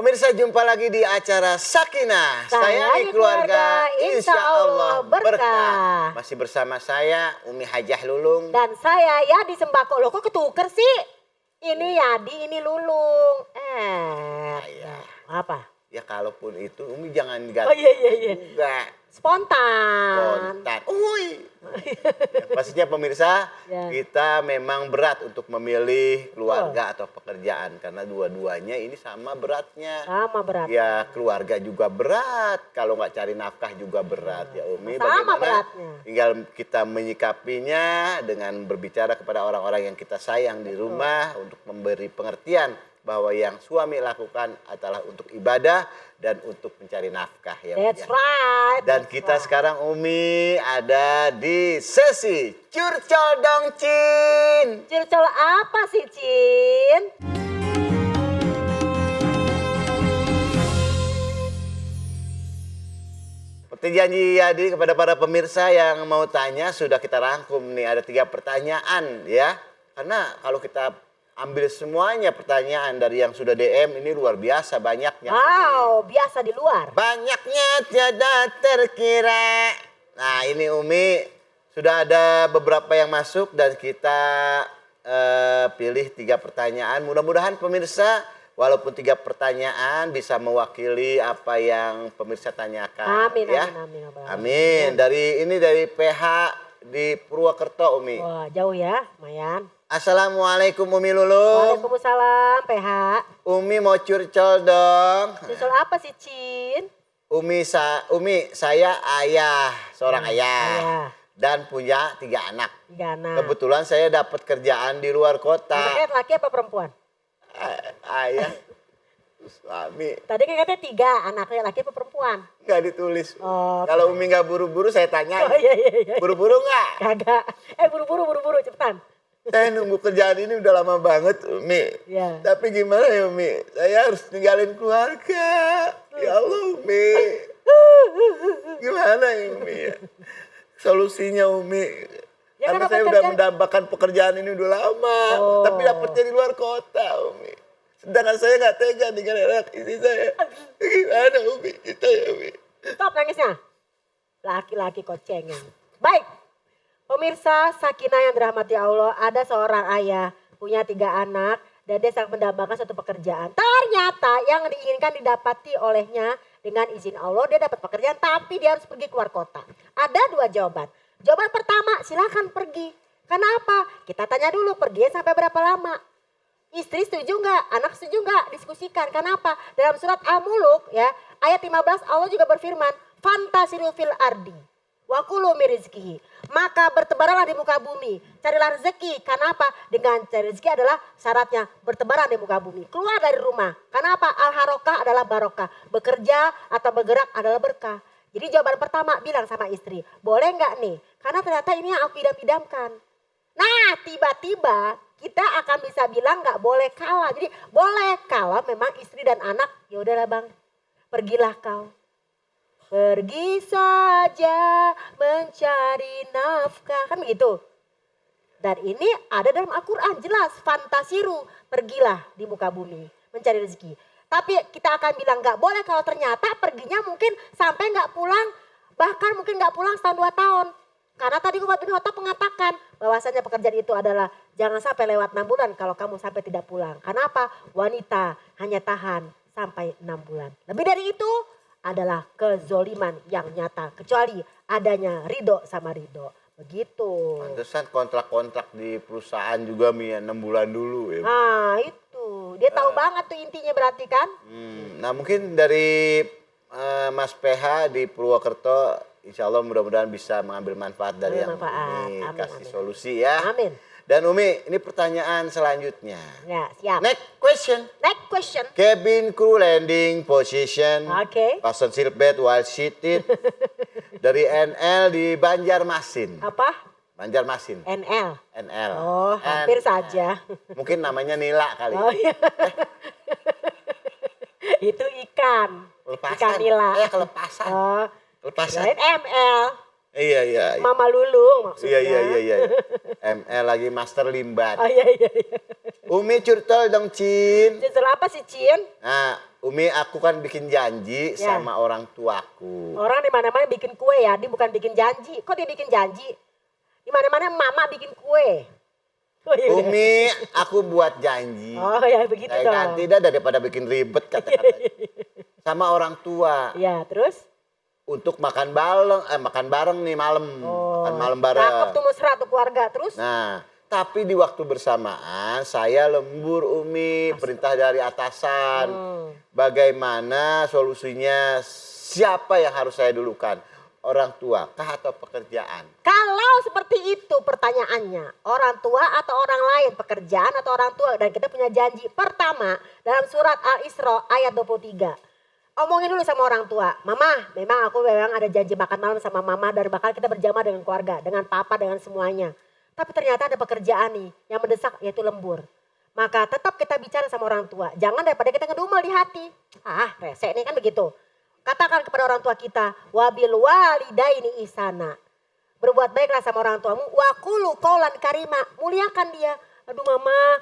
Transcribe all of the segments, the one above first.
Pemirsa, jumpa lagi di acara Sakinah. Sayangi keluarga, insya Allah berkah. Masih bersama saya, Umi Hajah Lulung. Dan saya Yadi Sembako. Loh kok ketuker sih? Ini Yadi, ini Lulung. Apa? Ya kalaupun itu, Umi jangan ganti. Oh iya. Juga. Spontan. Ya, pastinya pemirsa, Ya. kita memang berat untuk memilih keluarga atau pekerjaan. Karena dua-duanya ini sama beratnya. Sama berat. Ya keluarga juga berat, kalau nggak cari nafkah juga berat ya Umi. Sama Bagaimana? beratnya. Tinggal kita menyikapinya dengan berbicara kepada orang-orang yang kita sayang di rumah untuk memberi pengertian bahwa yang suami lakukan adalah untuk ibadah dan untuk mencari nafkah ya. That's right. Dan kita sekarang Umi ada di sesi Curcol Dong Cin. Curcol apa sih, Cin? Seperti janji Yadi kepada para pemirsa yang mau tanya sudah kita rangkum nih, ada 3 pertanyaan ya. Karena kalau kita ambil semuanya pertanyaan dari yang sudah DM ini luar biasa banyaknya. Wow, biasa di luar. Banyaknya tiada terkira. Nah ini Umi sudah ada beberapa yang masuk dan kita pilih 3 pertanyaan. Mudah-mudahan pemirsa walaupun 3 pertanyaan bisa mewakili apa yang pemirsa tanyakan. Amin, ya. amin. Dari PH di Purwokerto Umi. Wah, jauh ya, lumayan. Assalamualaikum Umi Lulung. Waalaikumsalam, PH. Umi mau curcol dong. Curcol apa sih, Cin? Umi saya ayah, seorang ayah. Ayah. Dan punya 3 anak. 3 anak. Kebetulan saya dapat kerjaan di luar kota. Anaknya laki apa perempuan? Ayah, suami. Tadi kan katanya 3, anaknya laki apa perempuan? Nggak ditulis. Oh, kalau Umi nggak buru-buru saya tanya. Oh iya. Buru-buru nggak? Kagak. Buru-buru cepetan. Saya nunggu kerjaan ini udah lama banget Umi. Ya. Tapi gimana ya Umi? Saya harus ninggalin keluarga. Ya Allah Umi. Gimana ya Umi? Solusinya Umi. Ya, karena kan saya udah mendambakan pekerjaan ini udah lama. Oh. Tapi dapetnya di luar kota Umi. Sedangkan saya nggak tega dengan anak istri saya. Gimana Umi? Kita ya Umi. Stop nangisnya. Laki-laki kok cengeng. Baik. Pemirsa Sakinah yang dirahmati Allah, ada seorang ayah punya 3 anak dan dia sangat mendambakan suatu pekerjaan. Ternyata yang diinginkan didapati olehnya dengan izin Allah, dia dapat pekerjaan tapi dia harus pergi keluar kota. Ada 2 jawaban. Jawaban pertama, silakan pergi. Karena apa? Kita tanya dulu pergi sampai berapa lama. Istri setuju nggak? Anak setuju nggak? Diskusikan. Karena apa? Dalam surat Al-Muluk ya ayat 15 Allah juga berfirman, fantasiru fil ardi wa kulu min rizqihi. Maka bertebaranlah di muka bumi, carilah rezeki. Karena apa? Dengan cari rezeki adalah syaratnya bertebaran di muka bumi. Keluar dari rumah. Karena apa? Al-harokah adalah barokah. Bekerja atau bergerak adalah berkah. Jadi jawaban pertama bilang sama istri, boleh nggak nih? Karena ternyata ini yang aku idam-idamkan. Nah tiba-tiba kita akan bisa bilang nggak boleh kalah. Jadi boleh kalau memang istri dan anak, ya udahlah bang, pergilah kau. Pergi saja mencari nafkah, kan begitu. Dan ini ada dalam Al-Quran jelas, fantasiru, pergilah di muka bumi mencari rezeki. Tapi kita akan bilang nggak boleh kalau ternyata perginya mungkin sampai nggak pulang, bahkan mungkin nggak pulang setahun 2 tahun. Karena tadi Umar bin Khattab mengatakan bahwasanya pekerjaan itu adalah jangan sampai lewat 6 bulan kalau kamu sampai tidak pulang. Karena apa? Wanita hanya tahan sampai 6 bulan. Lebih dari itu adalah kezoliman yang nyata. Kecuali adanya ridho sama ridho. Begitu. Pantesan kontrak-kontrak di perusahaan juga Mi 6 bulan dulu ya. Nah itu. Dia tahu banget tuh intinya berarti kan. Nah mungkin dari Mas PH di Purwokerto, insya Allah mudah-mudahan bisa mengambil manfaat dari yang ini kasih solusi ya. Amin. Dan Umi, ini pertanyaan selanjutnya. Ya, siap. Next question. Next question. Cabin crew landing position. Oke. Fasten seatbelt while seated. Dari NL di Banjarmasin. Apa? Banjarmasin. NL. NL. Oh, hampir saja. Mungkin namanya Nila kali. Oh iya. Itu ikan. Lepasan. Ikan nila. Kelepasan. Oh. Lepasan. Lain ML. Iya, iya. Mama Lulung maksudnya. Iya. ML lagi master limbat. Oh iya. Umi curtol dong, Cin. Justru apa sih, Cin? Nah, Umi aku kan bikin janji Ya. sama orang tuaku. Orang di mana-mana bikin kue ya, dia bukan bikin janji. Kok dia bikin janji? Di mana-mana mama bikin kue. Oh, iya. Umi, aku buat janji. Oh ya begitu Saya dong. kan tidak daripada bikin ribet kata-kata. Sama orang tua Iya, terus? untuk makan bareng nih malam. Makan malam bareng. Cakep tuh mesra tuh keluarga. Terus? Nah, tapi di waktu bersamaan saya lembur Umi, perintah dari atasan. Bagaimana solusinya, siapa yang harus saya dulukan? Orang tua kah atau pekerjaan? Kalau seperti itu pertanyaannya, orang tua atau orang lain, pekerjaan atau orang tua, dan kita punya janji. Pertama, dalam surat Al-Isra ayat 23. Omongin dulu sama orang tua, mama memang aku ada janji makan malam sama mama dan bakal kita berjamaah dengan keluarga, dengan papa, dengan semuanya. Tapi ternyata ada pekerjaan nih yang mendesak yaitu lembur. Maka tetap kita bicara sama orang tua, jangan daripada kita ngedumel di hati. Ah rese nih kan begitu. Katakan kepada orang tua kita, wabil walidaini ihsana. Berbuat baiklah sama orang tuamu, wakulu qaulan karima, muliakan dia. Aduh mama,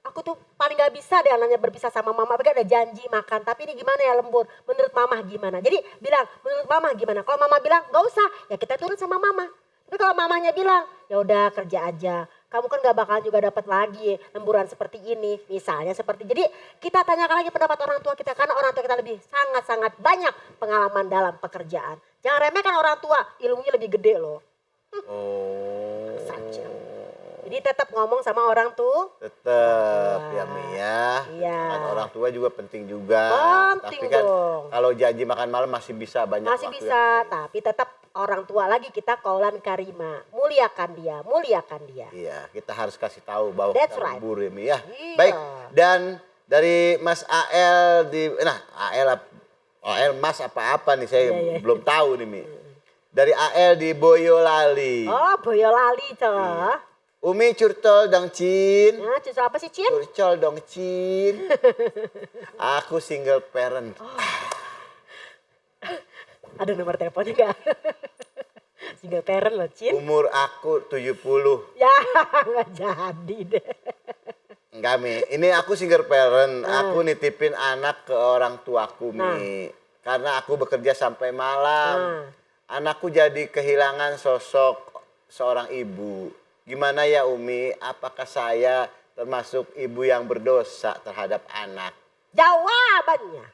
aku tuh paling gak bisa deh anaknya berpisah sama mama. Mereka ada janji makan, tapi ini gimana ya lembur? Menurut mama gimana? Jadi bilang, menurut mama gimana? Kalau mama bilang gak usah, ya kita turun sama mama. Tapi kalau mamanya bilang, ya udah kerja aja. Kamu kan gak bakal juga dapat lagi lemburan seperti ini. Misalnya seperti, jadi kita tanyakan lagi pendapat orang tua kita. Karena orang tua kita lebih sangat-sangat banyak pengalaman dalam pekerjaan. Jangan remehkan orang tua, ilmunya lebih gede loh. Oh. Saja. Jadi tetap ngomong sama orang tuh. Tetap ya Mi ya. Iya. Kan orang tua juga penting juga. Penting Tapi kan dong. kalau janji makan malam masih bisa banyak Masih waktu bisa, tapi tetap orang tua lagi kita qaulan karima. Muliakan dia, muliakan dia. Iya, kita harus kasih tahu bahwa That's kita right. lembur ya Mi ya. Iya. Baik, dan dari Mas AL AL Mas apa-apa nih saya Iya. belum tahu nih Mi. Dari AL di Boyolali. Oh Boyolali toh. Umi curtol dong Cin. Nah, justru apa sih Cin? Curcol dong Cin. Aku single parent. Ada nomor teleponnya enggak? Single parent loh Cin. Umur aku 70. Ya nggak jadi deh. Enggak Mi, ini aku single parent. Aku nitipin anak ke orang tuaku Mi. Karena aku bekerja sampai malam. Anakku jadi kehilangan sosok seorang ibu. Gimana ya Umi, apakah saya termasuk ibu yang berdosa terhadap anak? Jawabannya.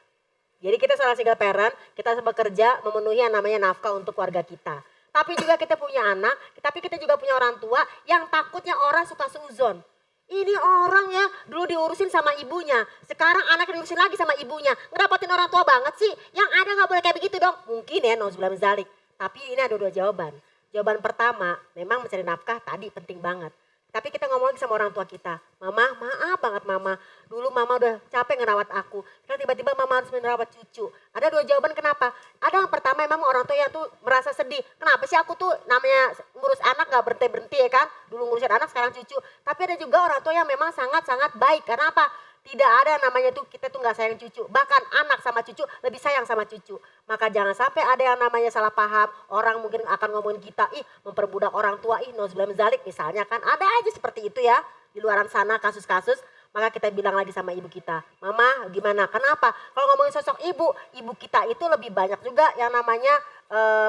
Jadi kita seorang single parent, kita bekerja memenuhi yang namanya nafkah untuk keluarga kita. Tapi juga kita punya anak, tapi kita juga punya orang tua yang takutnya orang suka seuzon. Ini orang ya dulu diurusin sama ibunya, sekarang anaknya diurusin lagi sama ibunya. Ngerapatin orang tua banget sih, yang ada gak boleh kayak begitu dong. Mungkin ya, nauzubillah min dzalik. Tapi ini ada dua jawaban. Jawaban pertama, memang mencari nafkah tadi penting banget. Tapi kita ngomong lagi sama orang tua kita. Mama, maaf banget mama. Dulu mama udah capek ngerawat aku. Sekarang tiba-tiba mama harus merawat cucu. Ada dua jawaban kenapa. Ada yang pertama memang orang tua yang tuh merasa sedih. Kenapa sih aku tuh namanya ngurus anak gak berhenti-berhenti ya kan. Dulu ngurusin anak sekarang cucu. Tapi ada juga orang tua yang memang sangat-sangat baik. Karena apa? Tidak ada namanya tuh kita tuh gak sayang cucu. Bahkan anak sama cucu lebih sayang sama cucu. Maka jangan sampai ada yang namanya salah paham. Orang mungkin akan ngomongin kita, ih memperbudak orang tua, ih nauzubillah min dzalik misalnya kan. Ada aja seperti itu ya. Di luaran sana kasus-kasus. Maka kita bilang lagi sama ibu kita, mama gimana, kenapa? Kalau ngomongin sosok ibu, ibu kita itu lebih banyak juga yang namanya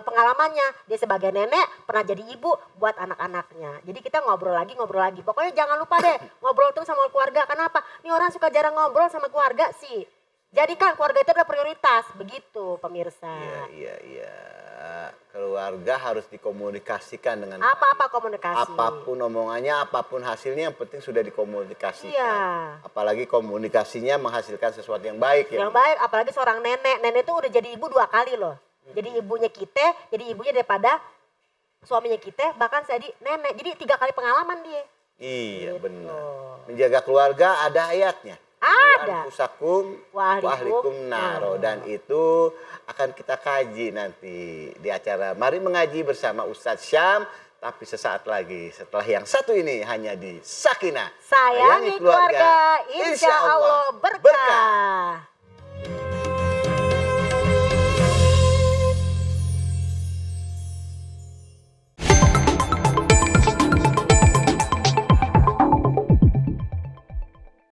pengalamannya. Dia sebagai nenek pernah jadi ibu buat anak-anaknya. Jadi kita ngobrol lagi. Pokoknya jangan lupa deh ngobrol terus sama keluarga. Kenapa? Ini orang suka jarang ngobrol sama keluarga sih. Jadikan keluarga itu adalah prioritas. Begitu pemirsa. Iya. Keluarga harus dikomunikasikan dengan Apa-apa komunikasi. apapun omongannya, apapun hasilnya yang penting sudah dikomunikasikan. Iya. Apalagi komunikasinya menghasilkan sesuatu yang baik ya. Yang baik apalagi seorang nenek. Nenek itu udah jadi ibu 2 kali loh. Jadi ibunya kita, jadi ibunya daripada suaminya kita, bahkan jadi nenek. Jadi 3 kali pengalaman dia. Iya Gitu. benar. Menjaga keluarga ada ayatnya. Ada. Anfusakum wa ahlikum naro. Dan itu akan kita kaji nanti di acara Mari Mengaji bersama Ustadz Syam. Tapi sesaat lagi setelah yang satu ini hanya di Sakinah. Sayangi keluarga, insya Allah berkah.